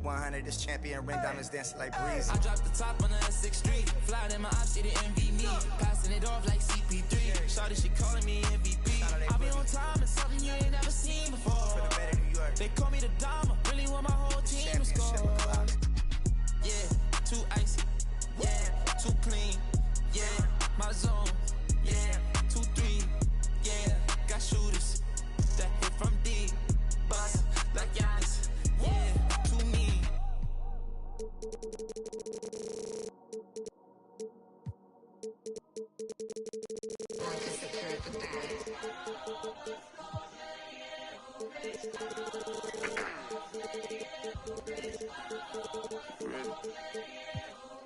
100, this champion ring diamonds dancing like breeze. I dropped the top on the S6 Street. Flying in my ops, see the envy me. Passing it off like CP3. Shawty, she calling me MVP. I be on time, it's something you ain't never seen before. They call me the Dama, really want my whole team to score. Yeah, too icy. Yeah, too clean. Yeah, my zone. Yeah, 2-3. Yeah, got shooters that hit from deep. Bust like Giannis. Yeah, too mean.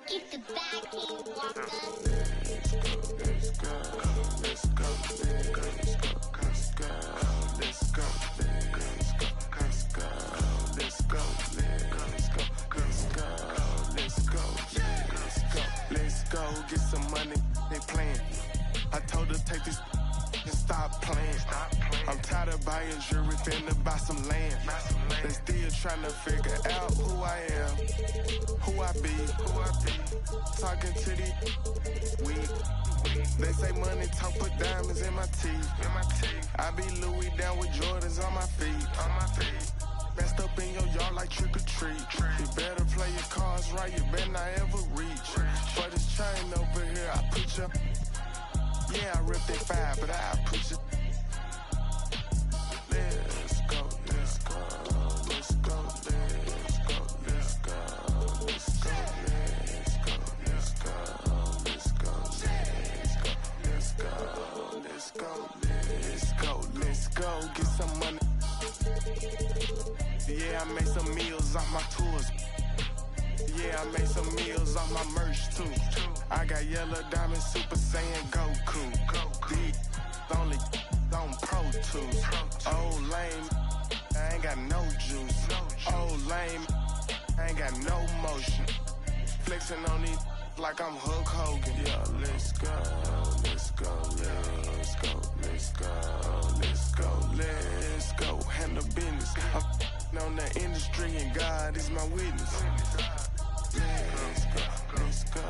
Keep the bag, King Walker. Let's go, let's go, let's go, let's go, let's go, let's go, let's go, let's go, get some money, they playing. I told her take this and stop playing. I'm tired of buying jewelry, finna buy some land. They still trying to figure out who I am, who I be. Talking to these weak. They say money talk, put diamonds in my teeth. I be Louis down with Jordans on my feet. Messed up in your yard like trick or treat. You better play your cards right, you better not ever reach. For this chain over here, I put you. Yeah, I ripped it 5, but I put you. Let's go, let's go, let's go, let's go, let's go, let's go, let's go, let's go, let's go, let's go, let's go, let's go, get some money. Yeah, I made some meals off my tours. Yeah, I made some meals off my merch too. I got yellow diamond Super Saiyan Goku. These only on Pro Tools. Old lame, I ain't got no juice. Old lame, I ain't got no motion. Flexing on these like I'm Hulk Hogan. Yeah, let's go, let's go, let's go, let's go, let's go, let's go. Handle business. I'm on the industry and God is my witness. Let's go, let's go,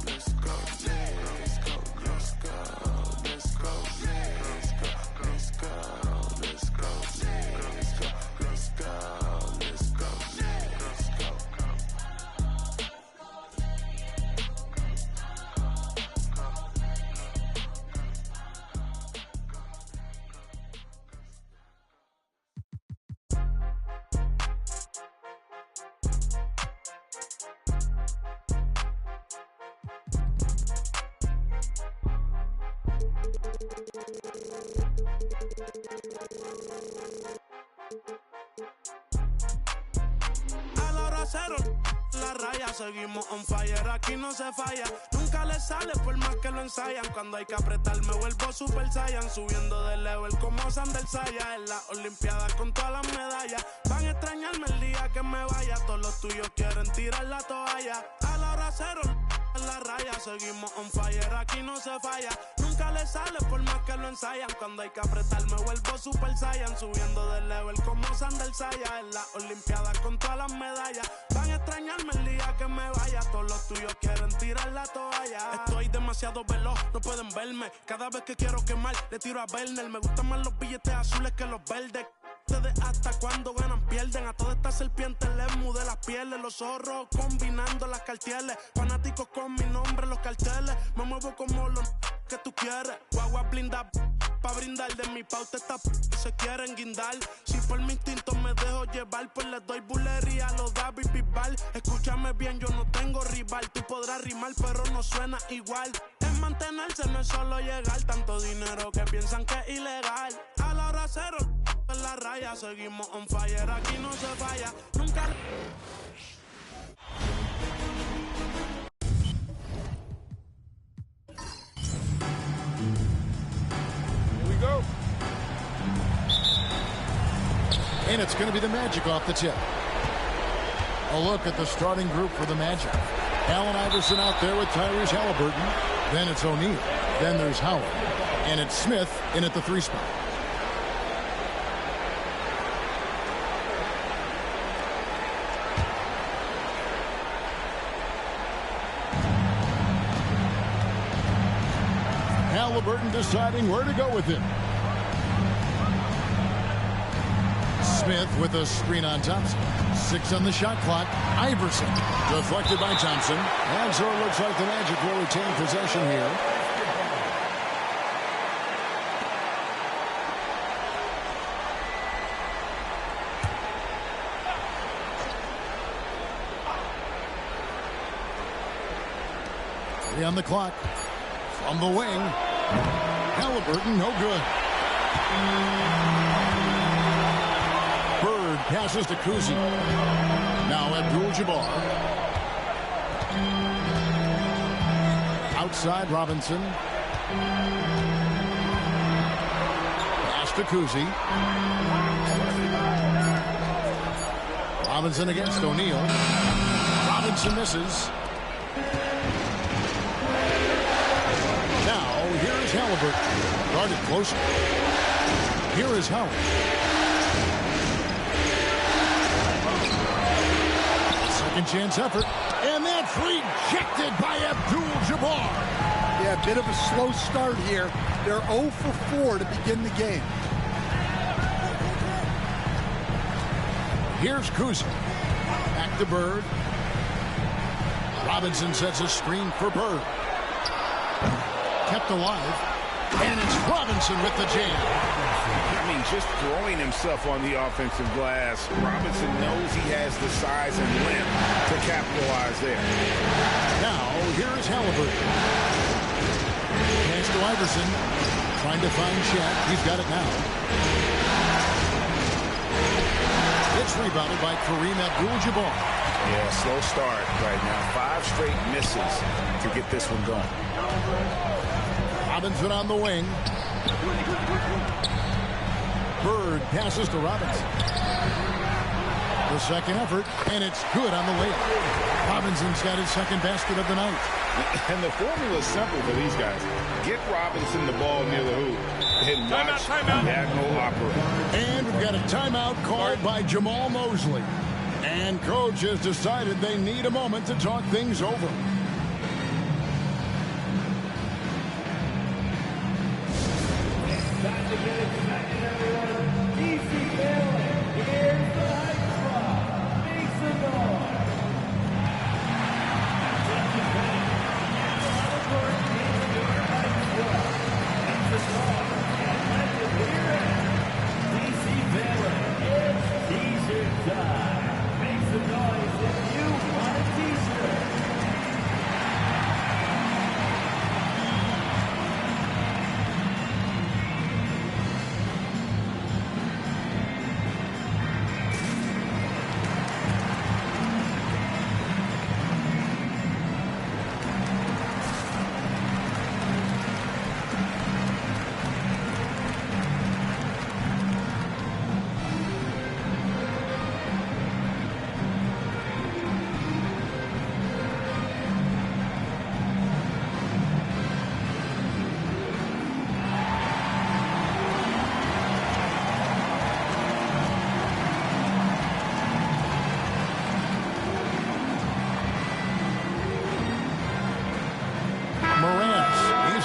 let's go, let's go, let's go, let's go, let's go, let's go, let's go, let's go, let's go, let's go, let's go. La raya, seguimos on fire, aquí no se falla. Nunca le sale por más que lo ensayan. Cuando hay que apretar me vuelvo Super Saiyan. Subiendo de level como Sandel Saya. En las Olimpiadas con todas las medallas. Van a extrañarme el día que me vaya. Todos los tuyos quieren tirar la toalla. A la hora cero, la raya, seguimos on fire, aquí no se falla. Nunca le sale por más que lo ensayan. Cuando hay que apretar me vuelvo Super Saiyan. Subiendo de level como Sandel Saya. En las Olimpiadas con todas las medallas. Van a extrañarme el día que me vaya. Todos los tuyos quieren tirar la toalla. Estoy demasiado veloz, no pueden verme. Cada vez que quiero quemar, le tiro a Werner. Me gustan más los billetes azules que los verdes. Ustedes hasta cuando ganan pierden. A todas estas serpientes les mudé las pieles. Los zorros combinando las cartieles. Fanáticos con mi nombre los carteles. Me muevo como los que tú quieres. Guagua blinda pa' brindar. De mi pauta esta se quieren guindar. Si por mi instinto me dejo llevar, pues les doy bulería a los David Bisbal. Escúchame bien, yo no tengo rival. Tú podrás rimar pero no suena igual. Es mantenerse, no es solo llegar. Tanto dinero que piensan que es ilegal. A la hora cero en la raya, seguimos on fire, aquí no se falla. Nunca. Here we go. And it's going to be the Magic off the tip. A look at the starting group for the Magic. Allen Iverson out there with Tyrese Halliburton. Then it's O'Neal. Then there's Howard. And it's Smith in at the 3 spot. Halliburton deciding where to go with it. Smith with a screen on Thompson. 6 on the shot clock. Iverson deflected by Thompson. And so it looks like the Magic will retain possession here. On the clock from the wing. Halliburton, no good. Bird passes to Kuzi. Now Abdul-Jabbar. Outside Robinson. Pass to Kuzi. Robinson against O'Neal. Robinson misses. Here is Halliburton. Guarded closer. Here is Howard. Second chance effort. And that's rejected by Abdul-Jabbar. Yeah, a bit of a slow start here. They're 0 for 4 to begin the game. Here's Kuzi. Back to Bird. Robinson sets a screen for Bird. Kept alive, and it's Robinson with the jam. I mean, just throwing himself on the offensive glass. Robinson knows he has the size and length to capitalize there. Now, here is Halliburton. Pass to Iverson. Trying to find Shaq. He's got it now. It's rebounded by Kareem Abdul-Jabbar. Yeah, slow start right now. 5 straight misses to get this one going. Robinson on the wing. Bird passes to Robinson. The second effort, and it's good on the layup. Robinson's got his second basket of the night. And the formula is simple for these guys. Get Robinson the ball near the hoop and watch diagonal operate. And we've got a timeout called by Jamal Mosley. And coach has decided they need a moment to talk things over.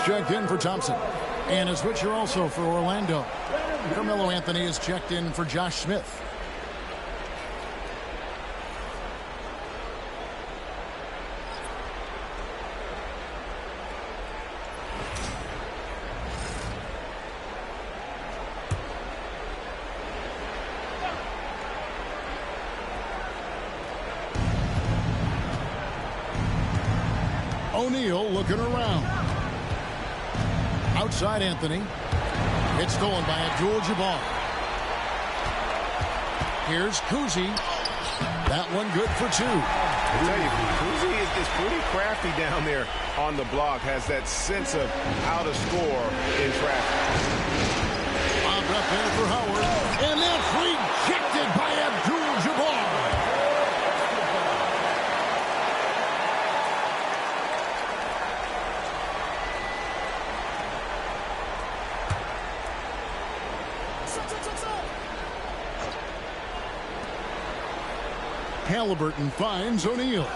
Checked in for Thompson. And a switcher also for Orlando. Carmelo Anthony is checked in for Josh Smith. O'Neal looking around. Outside Anthony. It's stolen by Abdul-Jabbar. Here's Kuzi. That one good for 2. I tell you, Kuzi is pretty crafty down there on the block. Has that sense of how to score in traffic. Bob up there for Howard. And that's rejected by Abdul-Jabbar. Halliburton finds O'Neal.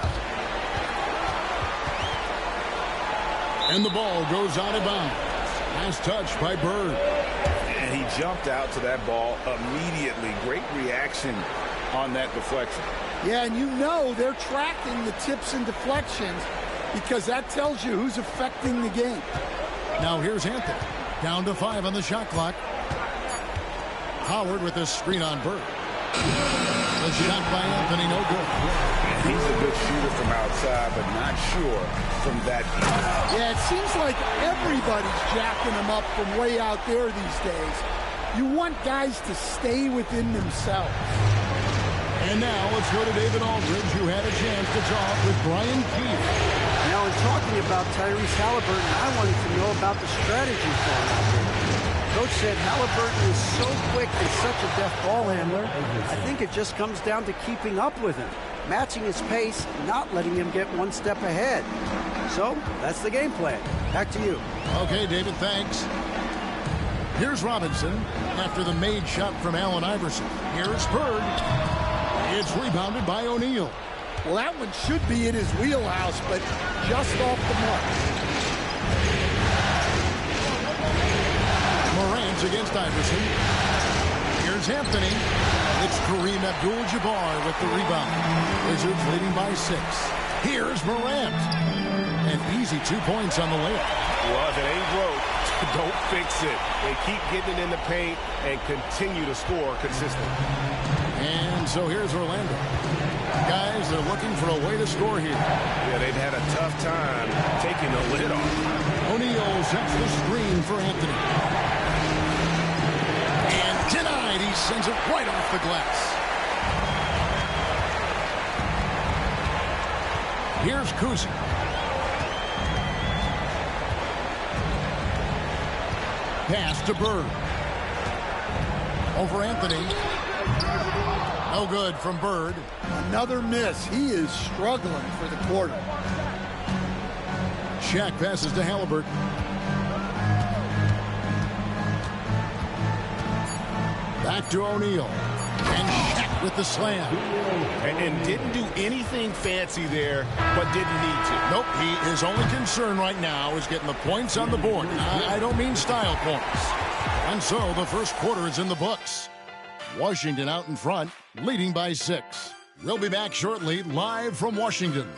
And the ball goes out of bounds. Nice touch by Bird. And he jumped out to that ball immediately. Great reaction on that deflection. Yeah, and you know they're tracking the tips and deflections because that tells you who's affecting the game. Now here's Anthony. Down to 5 on the shot clock. Howard with a screen on Bird. The shot by Anthony, no good. He's a good shooter from outside, but not sure from that deep. Yeah, it seems like everybody's jacking him up from way out there these days. You want guys to stay within themselves. And now let's go to David Aldridge, who had a chance to talk with Brian Keith. Now, in talking about Tyrese Halliburton, I wanted to know about the strategy for him. Coach said Halliburton is so quick and such a deft ball handler. I think it just comes down to keeping up with him, matching his pace, not letting him get one step ahead. So that's the game plan. Back to you. Okay, David, thanks. Here's Robinson after the made shot from Allen Iverson. Here's Bird. It's rebounded by O'Neal. Well, that one should be in his wheelhouse, but just off the mark. Morant's against Iverson. Here's Anthony. It's Kareem Abdul-Jabbar with the rebound. Wizards leading by 6. Here's Morant. An easy 2 points on the layup. Well, if it ain't broke, don't fix it. They keep getting it in the paint and continue to score consistently. And so here's Orlando. Guys, they're looking for a way to score here. Yeah, they've had a tough time taking the lid off. O'Neal sets the screen for Anthony. And denied. He sends it right off the glass. Here's Kuzi. Pass to Bird. Over Anthony. No good from Bird. Another miss. He is struggling for the quarter. Shaq passes to Halliburton. Back to O'Neal. And Shaq with the slam. And didn't do anything fancy there, but didn't need to. Nope, his only concern right now is getting the points on the board. I don't mean style points. And so the first quarter is in the books. Washington out in front, leading by 6. We'll be back shortly, live from Washington.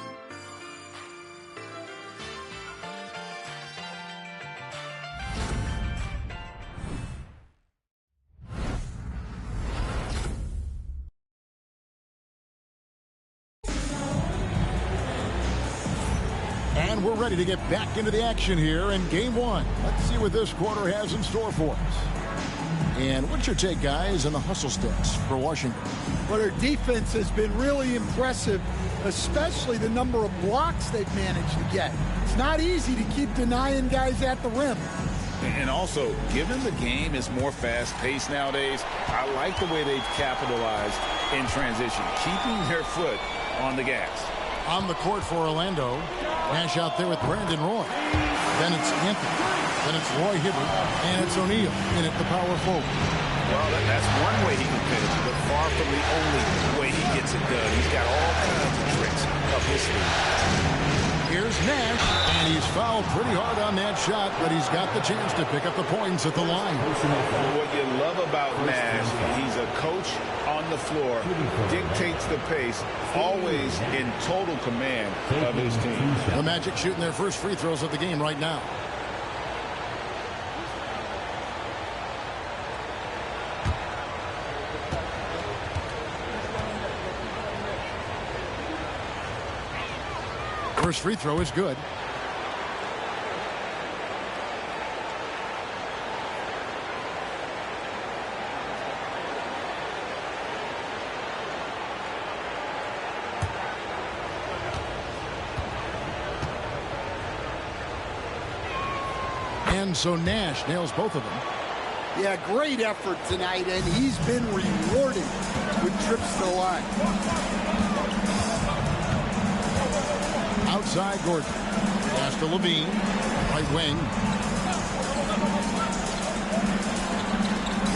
And we're ready to get back into the action here in Game 1. Let's see what this quarter has in store for us. And what's your take, guys, on the hustle stats for Washington? Well, their defense has been really impressive, especially the number of blocks they've managed to get. It's not easy to keep denying guys at the rim. And also, given the game is more fast-paced nowadays, I like the way they've capitalized in transition, keeping their foot on the gas. On the court for Orlando, Nash out there with Brandon Roy. Then it's Anthony. Then it's Roy Hibbert. And it's O'Neal in at the power forward. Well, that's one way he can finish, but far from the only way he gets it done. He's got all kinds of tricks up his sleeve. Here's Nash, and he's fouled pretty hard on that shot, but he's got the chance to pick up the points at the line. What you love about Nash, he's a coach on the floor, dictates the pace, always in total command of his team. The Magic shooting their first free throws of the game right now. First free throw is good. And so Nash nails both of them. Yeah, great effort tonight, and he's been rewarded with trips to the line. Outside Gordon. Pass to Levine. Right wing.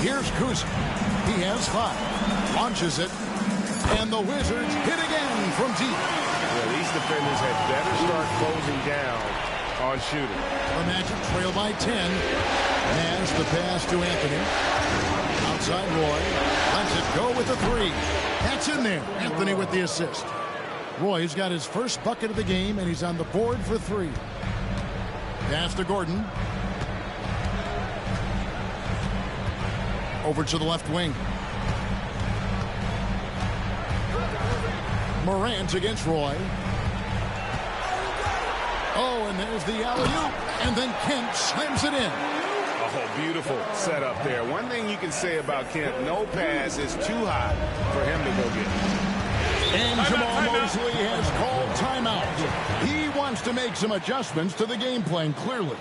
Here's Kuzi. He has 5. Launches it. And the Wizards hit again from deep. Well, these defenders had better start closing down on shooting. The Magic trail by 10. Nash the pass to Anthony. Outside Roy. Lets it go with the three. That's in there. Anthony with the assist. Roy's got his first bucket of the game, and he's on the board for three. Pass to Gordon. Over to the left wing. Morant against Roy. Oh, and there's the alley-oop. And then Kent slams it in. Oh, beautiful setup there. One thing you can say about Kent, no pass is too high for him to go get. And Jamal Mosley has called timeout. He wants to make some adjustments to the game plan, clearly.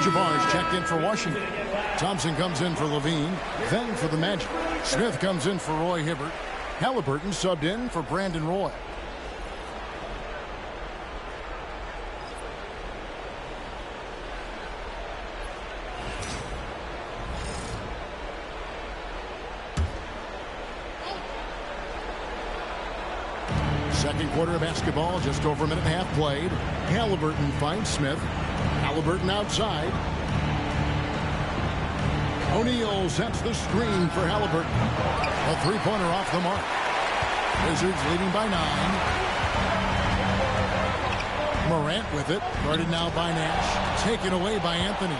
Jabbar's checked in for Washington. Thompson comes in for Levine, then for the Magic. Smith comes in for Roy Hibbert. Halliburton subbed in for Brandon Roy. Second quarter of basketball, just over a minute and a half played. Halliburton finds Smith. Halliburton outside. O'Neal sets the screen for Halliburton. A three-pointer off the mark. Wizards leading by 9. Morant with it. Guarded now by Nash. Taken away by Anthony.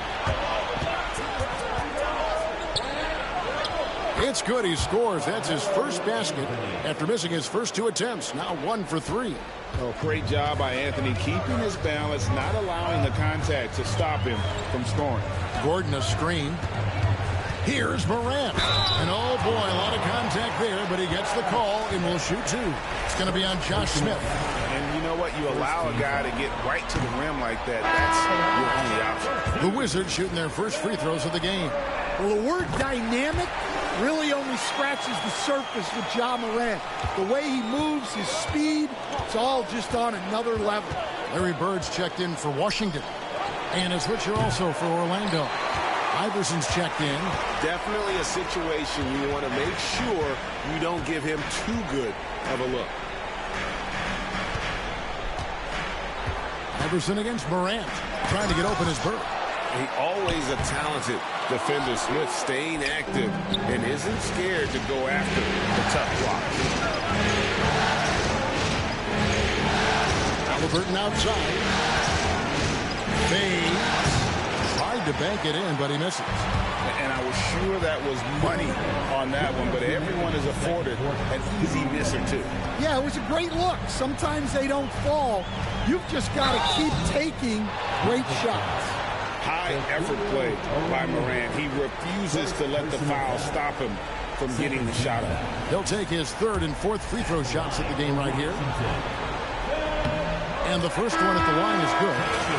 It's good. He scores. That's his first basket after missing his first 2 attempts. Now 1 for 3. Oh, great job by Anthony, keeping his balance, not allowing the contact to stop him from scoring. Gordon a screen. Here's Morant. And oh boy, a lot of contact there, but he gets the call and will shoot 2. It's going to be on Josh Smith. And you know what? You allow a guy to get right to the rim like that. That's your only option. The Wizards shooting their first free throws of the game. Well, the word dynamic really only scratches the surface with Ja Morant. The way he moves, his speed, it's all just on another level. Larry Bird's checked in for Washington. And a switcher also for Orlando. Iverson's checked in. Definitely a situation you want to make sure you don't give him too good of a look. Iverson against Morant. Trying to get open his Bird. He always a talented defender. Smith staying active and isn't scared to go after the tough block. Halliburton outside. Fade. Tried to bank it in, but he misses. And I was sure that was money on that one, but everyone is afforded an easy misser too. Yeah, it was a great look. Sometimes they don't fall. You've just got to keep taking great shots. High effort play by Morant. He refuses to let the foul stop him from getting the shot up. He'll take his 3rd and 4th free throw shots at the game right here. And the first one at the line is good.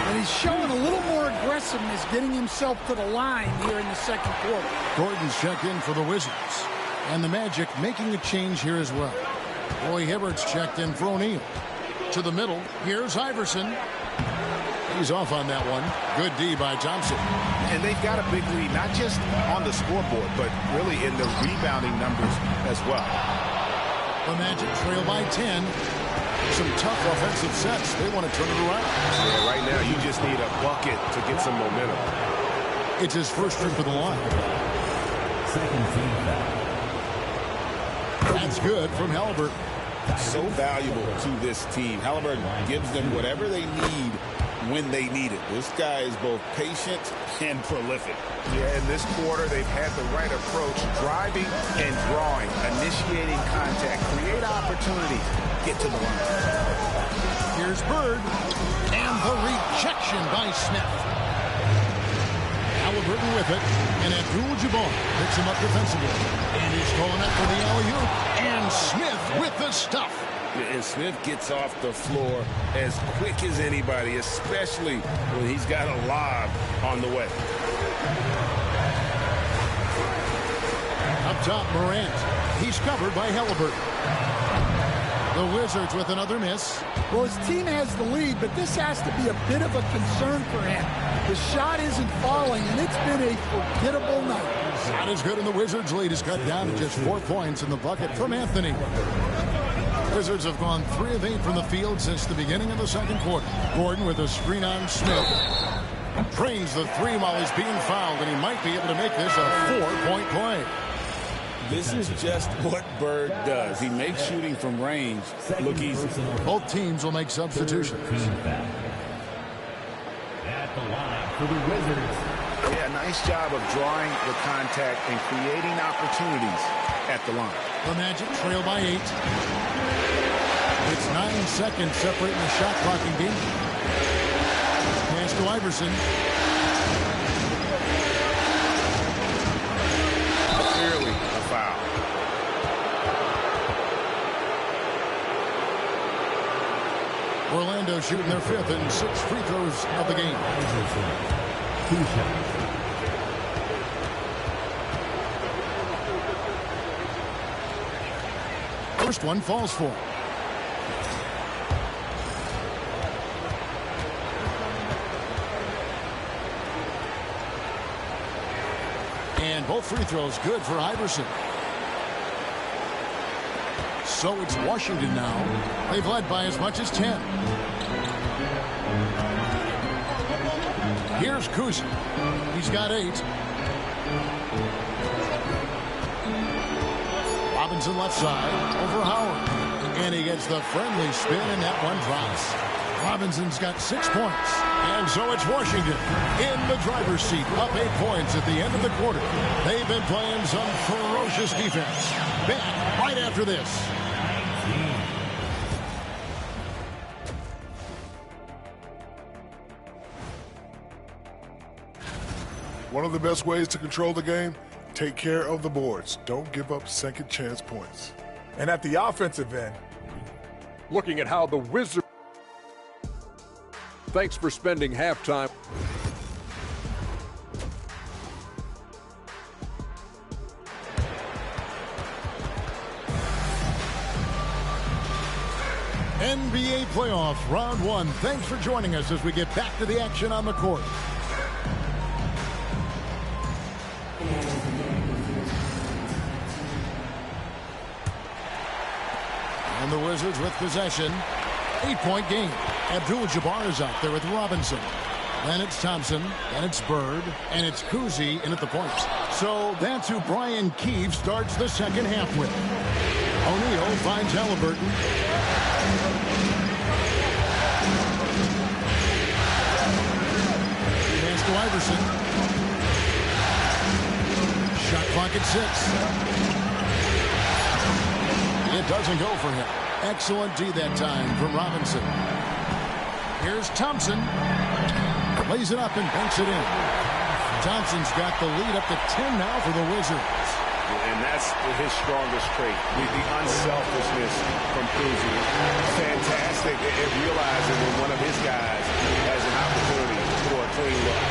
And he's showing a little more aggressiveness getting himself to the line here in the second quarter. Gordon's checked in for the Wizards. And the Magic making a change here as well. Roy Hibbert's checked in for O'Neal. To the middle, here's Iverson. He's off on that one. Good D by Thompson. And they've got a big lead, not just on the scoreboard, but really in the rebounding numbers as well. The Magic trail by 10. Some tough offensive sets. They want to turn it around. Yeah, right now you just need a bucket to get some momentum. It's his first trip to the line. Second team foul. That's good from Halliburton. So valuable to this team. Halliburton gives them whatever they need when they need it. This guy is both patient and prolific. Yeah, in this quarter, they've had the right approach, driving and drawing, initiating contact, create opportunities, get to the line. Here's Bird, and the rejection by Smith. Halliburton with it, and Abdul-Jabbar picks him up defensively. And he's calling up for the alley-oop, and Smith with the stuff. And Smith gets off the floor as quick as anybody, especially when he's got a lob on the way. Up top, Morant. He's covered by Halliburton. The Wizards with another miss. Well, his team has the lead, but this has to be a bit of a concern for him. The shot isn't falling, and it's been a forgettable night. Not as good, and the Wizards' lead is cut down to just 4 points in the bucket from Anthony. Wizards have gone 3 of 8 from the field since the beginning of the second quarter. Gordon with a screen on Smith. Trains the 3 while he's being fouled, and he might be able to make this a 4-point play. This is just what Bird does. He makes shooting from range look easy. Both teams will make substitutions. At the line for the Wizards. Yeah, nice job of drawing the contact and creating opportunities at the line. The Magic trail by 8. It's 9 seconds separating the shot clock and game. Pass to Iverson. Clearly a foul. Orlando shooting their 5th and 6th free throws of the game. 2 shots. First one falls for. And both free throws good for Iverson. So it's Washington now. They've led by as much as 10. Here's Kuzi. He's got 8. Robinson left side over Howard. And he gets the friendly spin, and that one drops. Robinson's got 6 points. And so it's Washington in the driver's seat, up 8 points at the end of the quarter. They've been playing some ferocious defense. Back right after this. One of the best ways to control the game, take care of the boards. Don't give up second chance points. And at the offensive end, looking at how the Wizards... Thanks for spending halftime. NBA playoff round 1. Thanks for joining us as we get back to the action on the court. And the Wizards with possession. 8-point game. Abdul-Jabbar is out there with Robinson. Then it's Thompson. Then it's Bird. And it's Kuzi in at the point. So that's who Brian Keefe starts the second half with. O'Neal finds Halliburton. Pass to Iverson. Shot clock at 6. It doesn't go for him. Excellent D that time from Robinson. Here's Thompson. Lays it up and banks it in. Thompson's got the lead up to 10 now for the Wizards. And that's his strongest trait, the unselfishness from Kuzi. Fantastic at realizing when one of his guys has an opportunity for a clean look.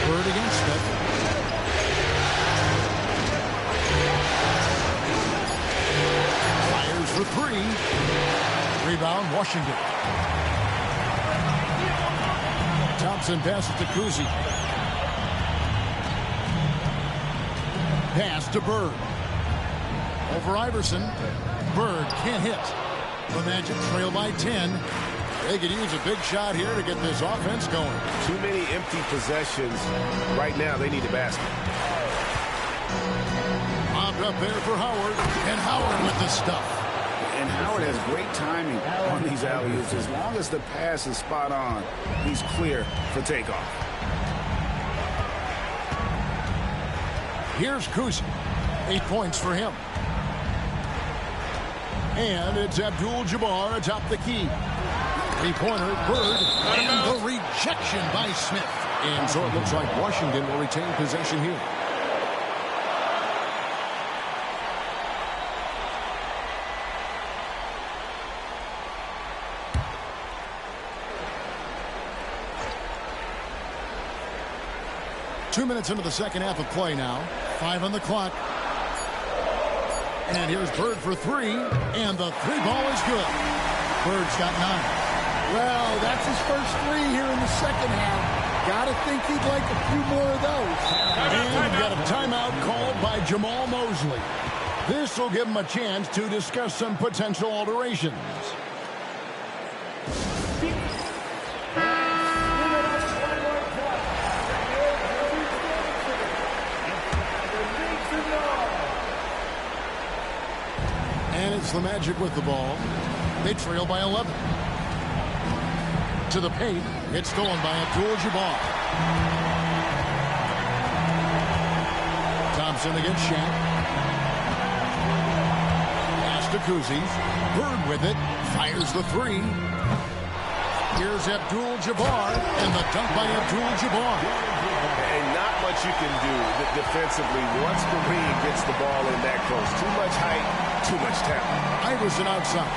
Bird against Smith. Fires for 3. Rebound, Washington. Thompson passes to Kuzi. Pass to Bird. Over Iverson. Bird can't hit. The Magic trail by 10. They could use a big shot here to get this offense going. Too many empty possessions. Right now, they need a basket. Lobbed up there for Howard. And Howard with the stuff. And Howard has great timing on these alley-oops. As long as the pass is spot on, he's clear for takeoff. Here's Kuzi. 8 points for him. And it's Abdul-Jabbar atop the key. Three-pointer, Bird, and the rejection by Smith. And so it looks like Washington will retain possession here. Two minutes into the second half of play now. 5 on the clock. And here's Bird for three. And the three ball is good. Bird's got 9. Well, that's his first three here in the second half. Gotta think he'd like a few more of those. And we've got a timeout called by Jamal Mosley. This will give him a chance to discuss some potential alterations. And it's the Magic with the ball. They trail by 11. To the paint. It's stolen by Abdul-Jabbar. Thompson against Shaq. Pass to Kuzi. Bird with it. Fires the three. Here's Abdul-Jabbar. And the dunk by Abdul-Jabbar. And not much you can do defensively once Kareem gets the ball in that close. Too much height, too much talent. Iverson outside.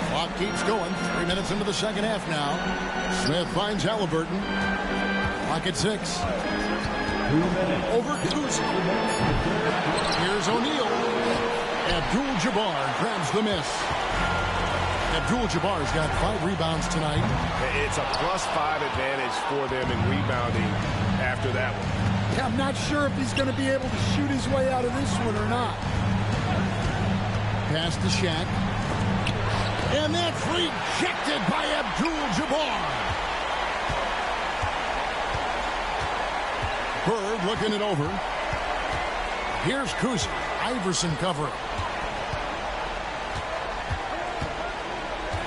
Clock keeps going. 3 minutes into the second half now. Smith finds Halliburton. Clock at 6. Over Kuzi. Here's O'Neal. Abdul-Jabbar grabs the miss. Abdul-Jabbar's got 5 rebounds tonight. It's a +5 advantage for them in rebounding after that one. Yeah, I'm not sure if he's going to be able to shoot his way out of this one or not. Pass to Shaq. And that's rejected by Abdul-Jabbar. Bird looking it over. Here's Kuzi. Iverson covering.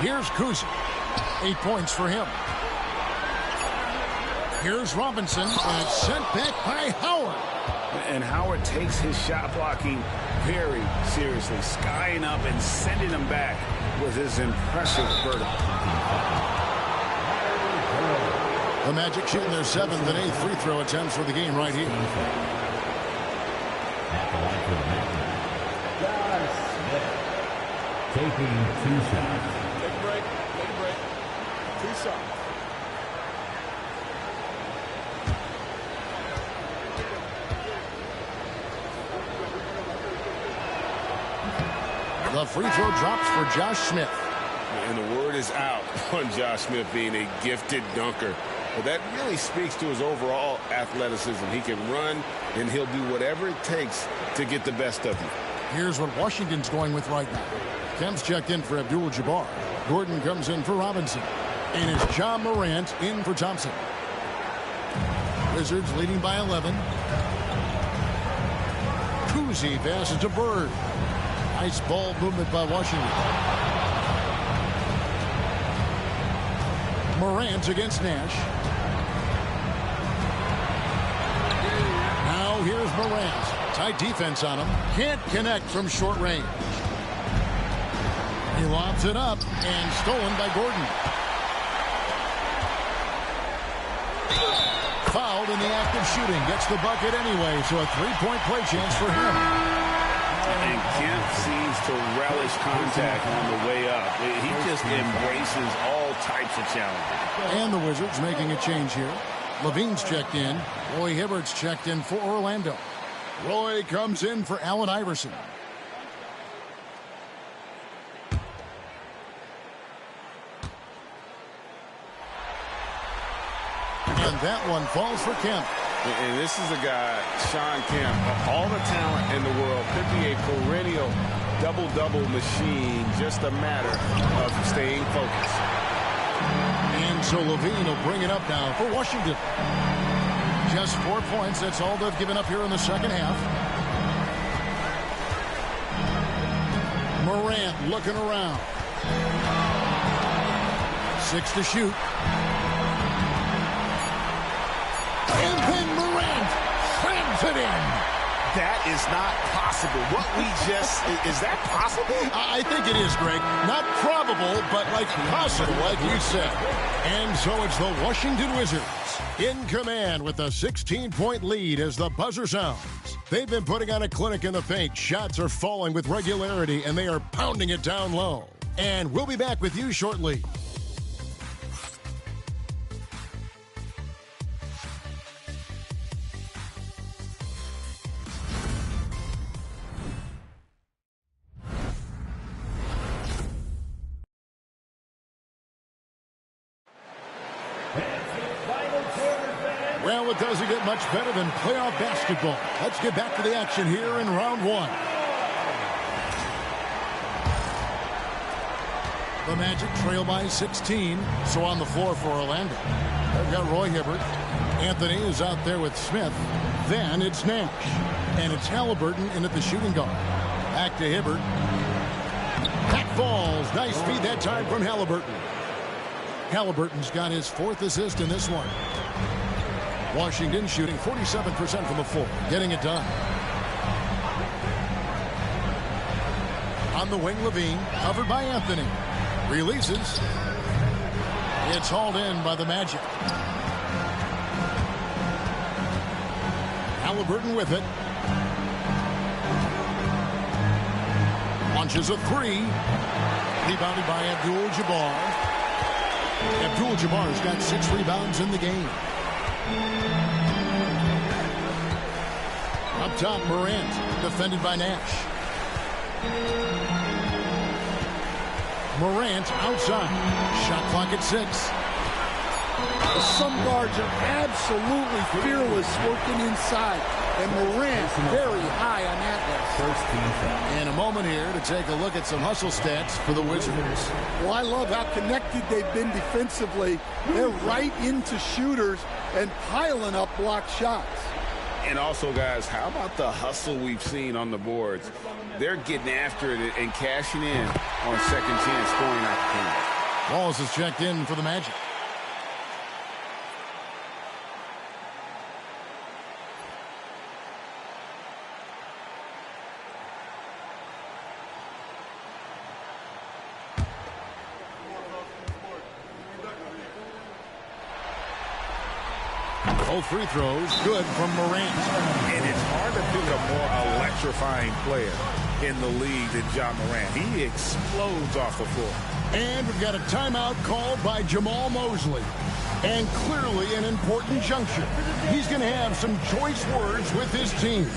Here's Kuzi. 8 points for him. Here's Robinson, and it's sent back by Howard. And Howard takes his shot blocking very seriously, skying up and sending him back with his impressive vertical. The Magic shooting their 7th and 8th free throw attempts for the game right here. At the line for the Magic, Smith taking 2 shots. Take a break. Take a break. 2 shots. The free throw drops for Josh Smith. And the word is out on Josh Smith being a gifted dunker. But that really speaks to his overall athleticism. He can run, and he'll do whatever it takes to get the best of you. Here's what Washington's going with right now. Kemp's checked in for Abdul-Jabbar. Gordon comes in for Robinson. And it's John Morant in for Thompson. Wizards leading by 11. Kuzi passes to Bird. Nice ball movement by Washington. Morant against Nash. Now here's Morant. Tight defense on him. Can't connect from short range. He lobs it up and stolen by Gordon. Fouled in the act of shooting. Gets the bucket anyway, so a 3-point play chance for him. And Kemp seems to relish contact on the way up. He just embraces all types of challenges. And the Wizards making a change here. Levine's checked in. Roy Hibbert's checked in for Orlando. Roy comes in for Allen Iverson. And that one falls for Kemp. And this is a guy, Sean Kemp, all the talent in the world, could be a perennial double-double machine, just a matter of staying focused. And so Levine will bring it up now for Washington. Just 4 points. That's all they've given up here in the second half. Morant looking around. 6 to shoot. And then Morant slams it in. That is not possible. What we just, is that possible? I think it is, Greg. Not probable, but like possible, like you said. And so it's the Washington Wizards in command with a 16-point lead as the buzzer sounds. They've been putting on a clinic in the paint. Shots are falling with regularity, and they are pounding it down low. And we'll be back with you shortly. Well, it doesn't get much better than playoff basketball. Let's get back to the action here in round one. The Magic trail by 16. So on the floor for Orlando. They've got Roy Hibbert. Anthony is out there with Smith. Then it's Nash. And it's Halliburton in at the shooting guard. Back to Hibbert. That falls. Nice feed that time from Halliburton. Halliburton's got his 4th assist in this one. Washington shooting 47% from the floor, getting it done. On the wing, Levine, covered by Anthony. Releases. It's hauled in by the Magic. Halliburton with it. Launches a 3. Rebounded by Abdul-Jabbar. Abdul-Jabbar's got 6 rebounds in the game. Up top, Morant, defended by Nash. Morant outside. Shot clock at 6. Some guards are absolutely fearless working inside. And Morant very high on that list. In a moment here to take a look at some hustle stats for the Wizards. Well, I love how connected they've been defensively. They're right into shooters and piling up blocked shots. And also, guys, how about the hustle we've seen on the boards? They're getting after it and cashing in on second chance scoring opportunities. Walls is checked in for the Magic. Both free throws good from Morant. And it's hard to pick a more electrifying player in the league than John Morant. He explodes off the floor. And we've got a timeout called by Jamal Mosley. And clearly an important juncture. He's going to have some choice words with his team.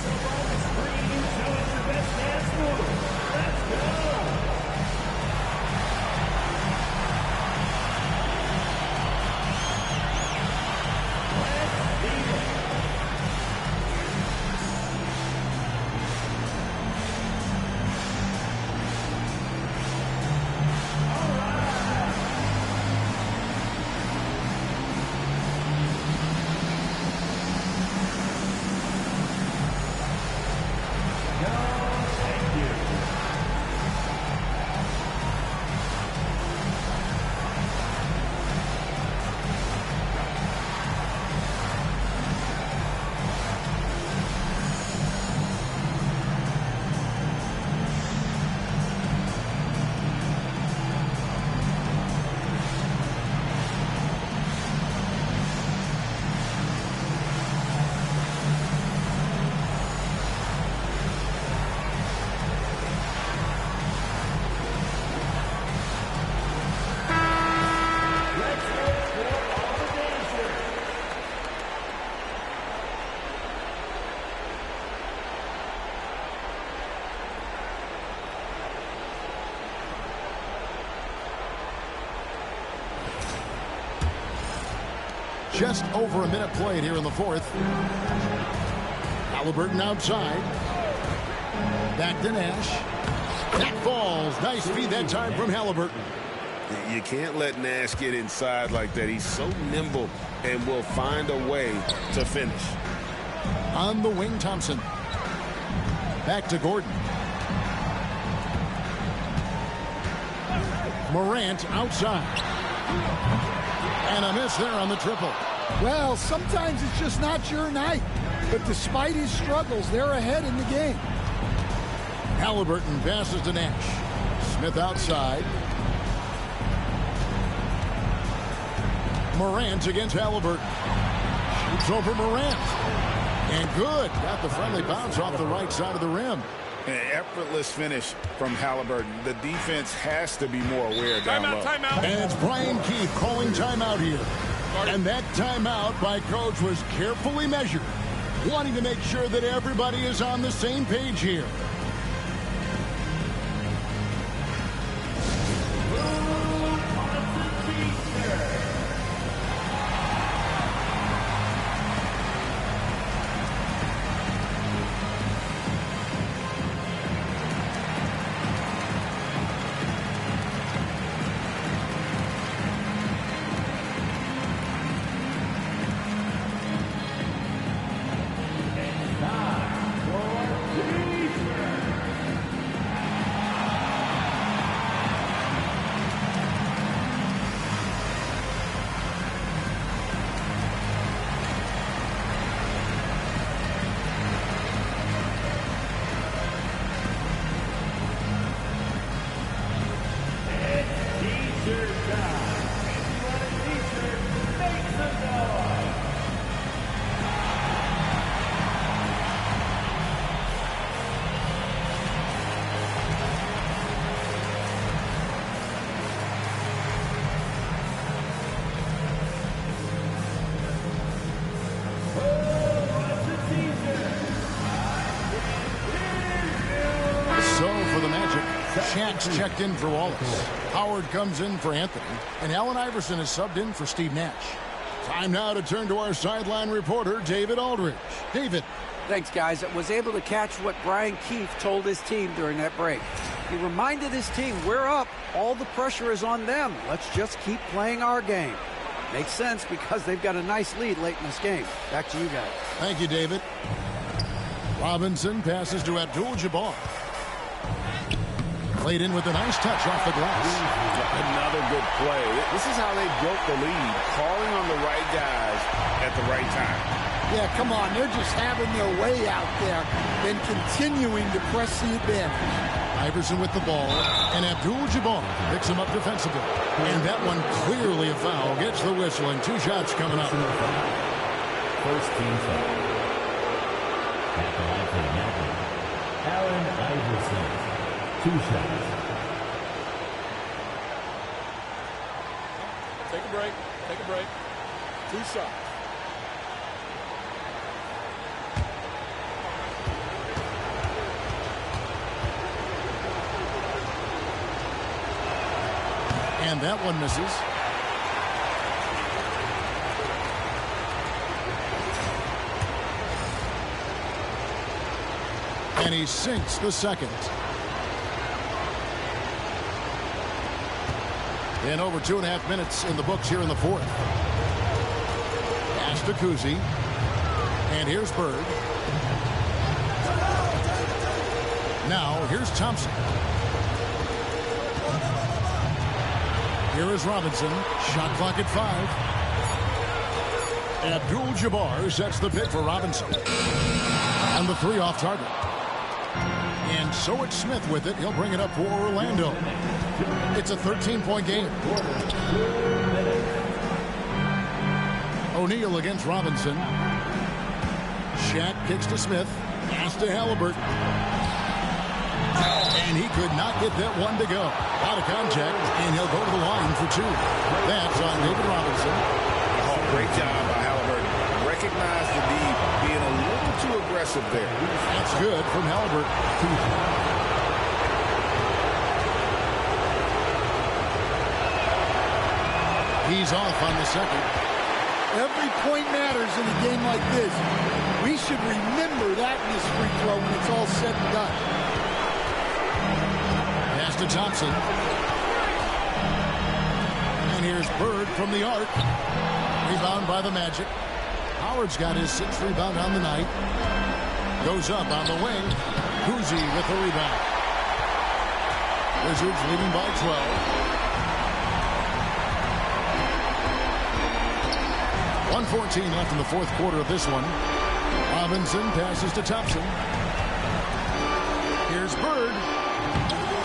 Just over a minute played here in the fourth. Halliburton outside. Back to Nash. That falls. Nice feed that time from Halliburton. You can't let Nash get inside like that. He's so nimble and will find a way to finish. On the wing, Thompson. Back to Gordon. Morant outside. And a miss there on the triple. Well, sometimes it's just not your night. But despite his struggles, they're ahead in the game. Halliburton passes to Nash. Smith outside. Morant against Halliburton. Shoots over Morant. And good. Got the friendly bounce off the right side of the rim. An effortless finish from Halliburton. The defense has to be more aware down low. Timeout. And it's Brian Keefe calling timeout here. And that timeout by Coach was carefully measured, wanting to make sure that everybody is on the same page here. Shaq's checked in for Wallace. Howard comes in for Anthony. And Allen Iverson is subbed in for Steve Nash. Time now to turn to our sideline reporter, David Aldridge. David. Thanks, guys. I was able to catch what Brian Keefe told his team during that break. He reminded his team, we're up. All the pressure is on them. Let's just keep playing our game. Makes sense because they've got a nice lead late in this game. Back to you guys. Thank you, David. Robinson passes to Abdul-Jabbar. Played in with a nice touch off the glass. Another good play. This is how they broke the lead, calling on the right guys at the right time. Yeah, come on. They're just having their way out there and continuing to press the advantage. Iverson with the ball, and Abdul-Jabbar picks him up defensively. And that one clearly a foul. Gets the whistle, and 2 shots coming up. First team foul. At the line for the Magic, Allen Iverson. 2 shots. Take a break. Take a break. 2 shots. And that one misses. And he sinks the second. And over 2.5 minutes in the books here in the fourth. Pass to Kuzi. And here's Bird. Now here's Thompson. Here is Robinson. Shot clock at 5. Abdul-Jabbar sets the pick for Robinson. And the 3 off target. And so it's Smith with it. He'll bring it up for Orlando. It's a 13-point game. O'Neal against Robinson. Shaq kicks to Smith. Pass to Halliburton. And he could not get that one to go. Out of contact, and he'll go to the line for 2. That's on David Robinson. Oh, great job by Halliburton. Recognize the need, being a little too aggressive there. That's good from Halliburton. He's off on the second. Every point matters in a game like this. We should remember that in this free throw when it's all said and done. Pass to Thompson. And here's Bird from the arc. Rebound by the Magic. Howard's got his 6th rebound on the night. Goes up on the wing. Kuzi with the rebound. Wizards leading by 12. 1:14 left in the fourth quarter of this one. Robinson passes to Thompson. Here's Bird.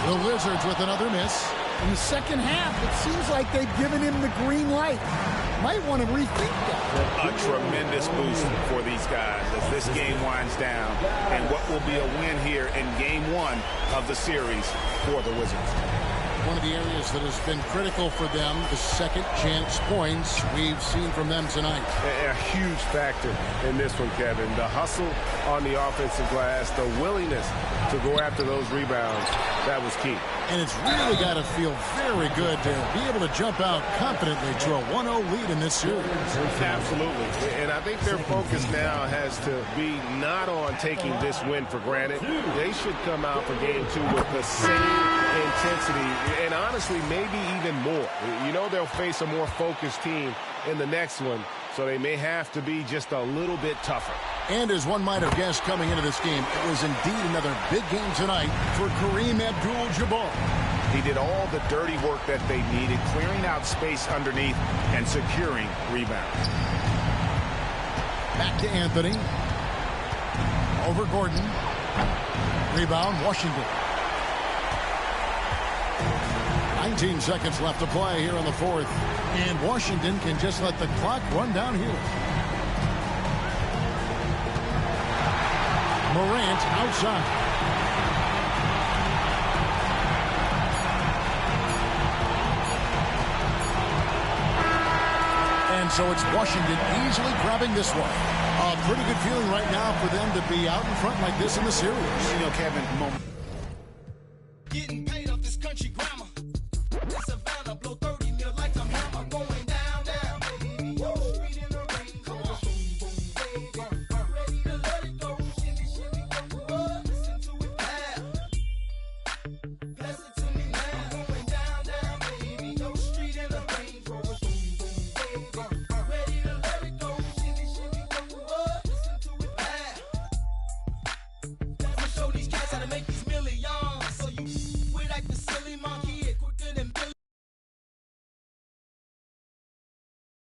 The Wizards with another miss. In the second half, it seems like they've given him the green light. Might want to rethink that. A tremendous boost for these guys as this game winds down, and what will be a win here in game one of the series for the Wizards. One of the areas that has been critical for them, the second chance points we've seen from them tonight. A huge factor in this one, Kevin. The hustle on the offensive glass, the willingness to go after those rebounds, that was key. And it's really got to feel very good to be able to jump out confidently to a 1-0 lead in this series. Absolutely. And I think their focus now has to be not on taking this win for granted. They should come out for game two with the same intensity and honestly maybe even more. You know they'll face a more focused team in the next one, so they may have to be just a little bit tougher. And as one might have guessed coming into this game, it was indeed another big game tonight for Kareem Abdul-Jabbar. He did all the dirty work that they needed, clearing out space underneath and securing rebounds. Back to Anthony. Over Gordon. Rebound, Washington. 19 seconds left to play here in the fourth. And Washington can just let the clock run down here. Morant outside. And so it's Washington easily grabbing this one. A pretty good feeling right now for them to be out in front like this in the series. You know, Kevin,